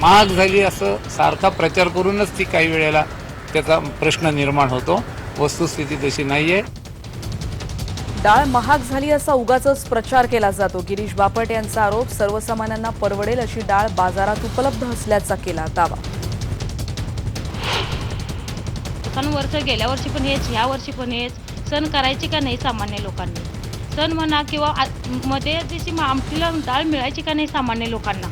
महाग झाली असं सारखा प्रचार करूनच ती काही वेळेला त्याचा प्रश्न निर्माण होतो। वस्तुस्थिती तशी नाहीये। डाळ महाग झाली असा उगाचच प्रचार केला जातो। गिरीश बापट यांचा आरोप, सर्वसामान्यांना परवडेल अशी डाळ बाजारात उपलब्ध असल्याचा केला दावा। सणांवरचं गेल्या वर्षी पण हेच, ह्या वर्षी पण हेच, सण करायचे का नाही सामान्य लोकांनी? सण म्हणा किंवा मध्ये दिवशी आमटीला डाळ मिळायची का नाही सामान्य लोकांना?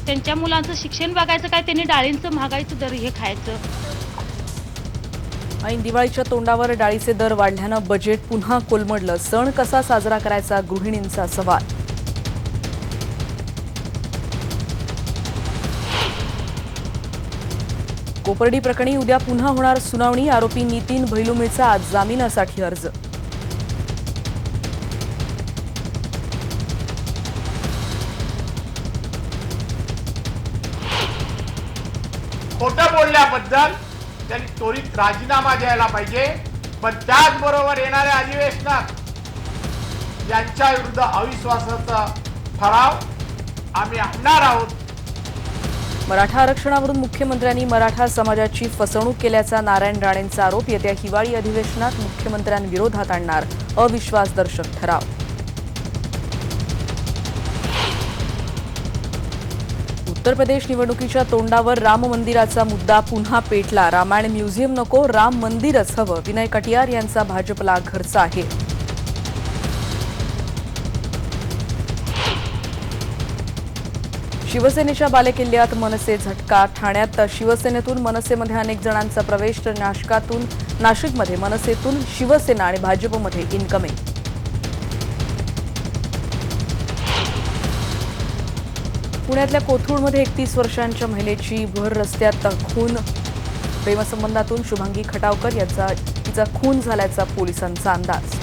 त्यांच्या मुलांचं शिक्षण बघायचं काय, त्यांनी डाळींचं महागाईचं दर हे खायचं। आणि दिवाळीच्या तोंडावर डाळीचे दर वाढल्यानं बजेट पुन्हा कोलमडलं। सण कसा साजरा करायचा, गृहिणींचा सवाल। कोपर्डी प्रकरणी उद्या पुन्हा होणार सुनावणी। आरोपी नितीन भैलुमेचा आज जामिनासाठी अर्ज। खोटं बोलल्याबद्दल त्यांनी त्वरित राजीनामा द्यायला पाहिजे। पण त्याचबरोबर येणाऱ्या अधिवेशनात यांच्या विरुद्ध अविश्वासाचा ठराव आम्ही आणणार आहोत। मराठा आरक्षणावरून मुख्यमंत्र्यांनी मराठा समाजाची फसवणूक केल्याचा नारायण राणेंचा आरोप। येत्या हिवाळी अधिवेशनात मुख्यमंत्र्यांविरोधात आणणार अविश्वासदर्शक ठराव। उत्तर प्रदेश निवडणुकीच्या तोंडावर राम मंदिराचा मुद्दा पुन्हा पेटला। रामायण म्युझियम नको, राम मंदिरच हवं। विनय कटियार यांचा भाजपला घरचा आहे। शिवसेनेच्या बालेकिल्ल्यात मनसे झटका। ठाण्यात शिवसेनेतून मनसेमध्ये अनेक जणांचा प्रवेश, तर नाशिकमध्ये मनसेतून शिवसेना आणि भाजपमध्ये इनकमिंग। पुण्यातल्या कोथरूडमध्ये 31 वर्षांच्या महिलेची भर रस्त्यात खून। प्रेमसंबंधातून शुभांगी खटावकर तिचा खून झाल्याचा पोलिसांचा अंदाज।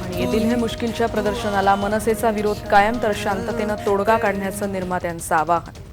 आणि ये दिल है मुश्किलच्या प्रदर्शनाला मनसेचा विरोध कायम, तर शांततेनं तोडगा काढण्याचं निर्मात्यांचं आवाहन।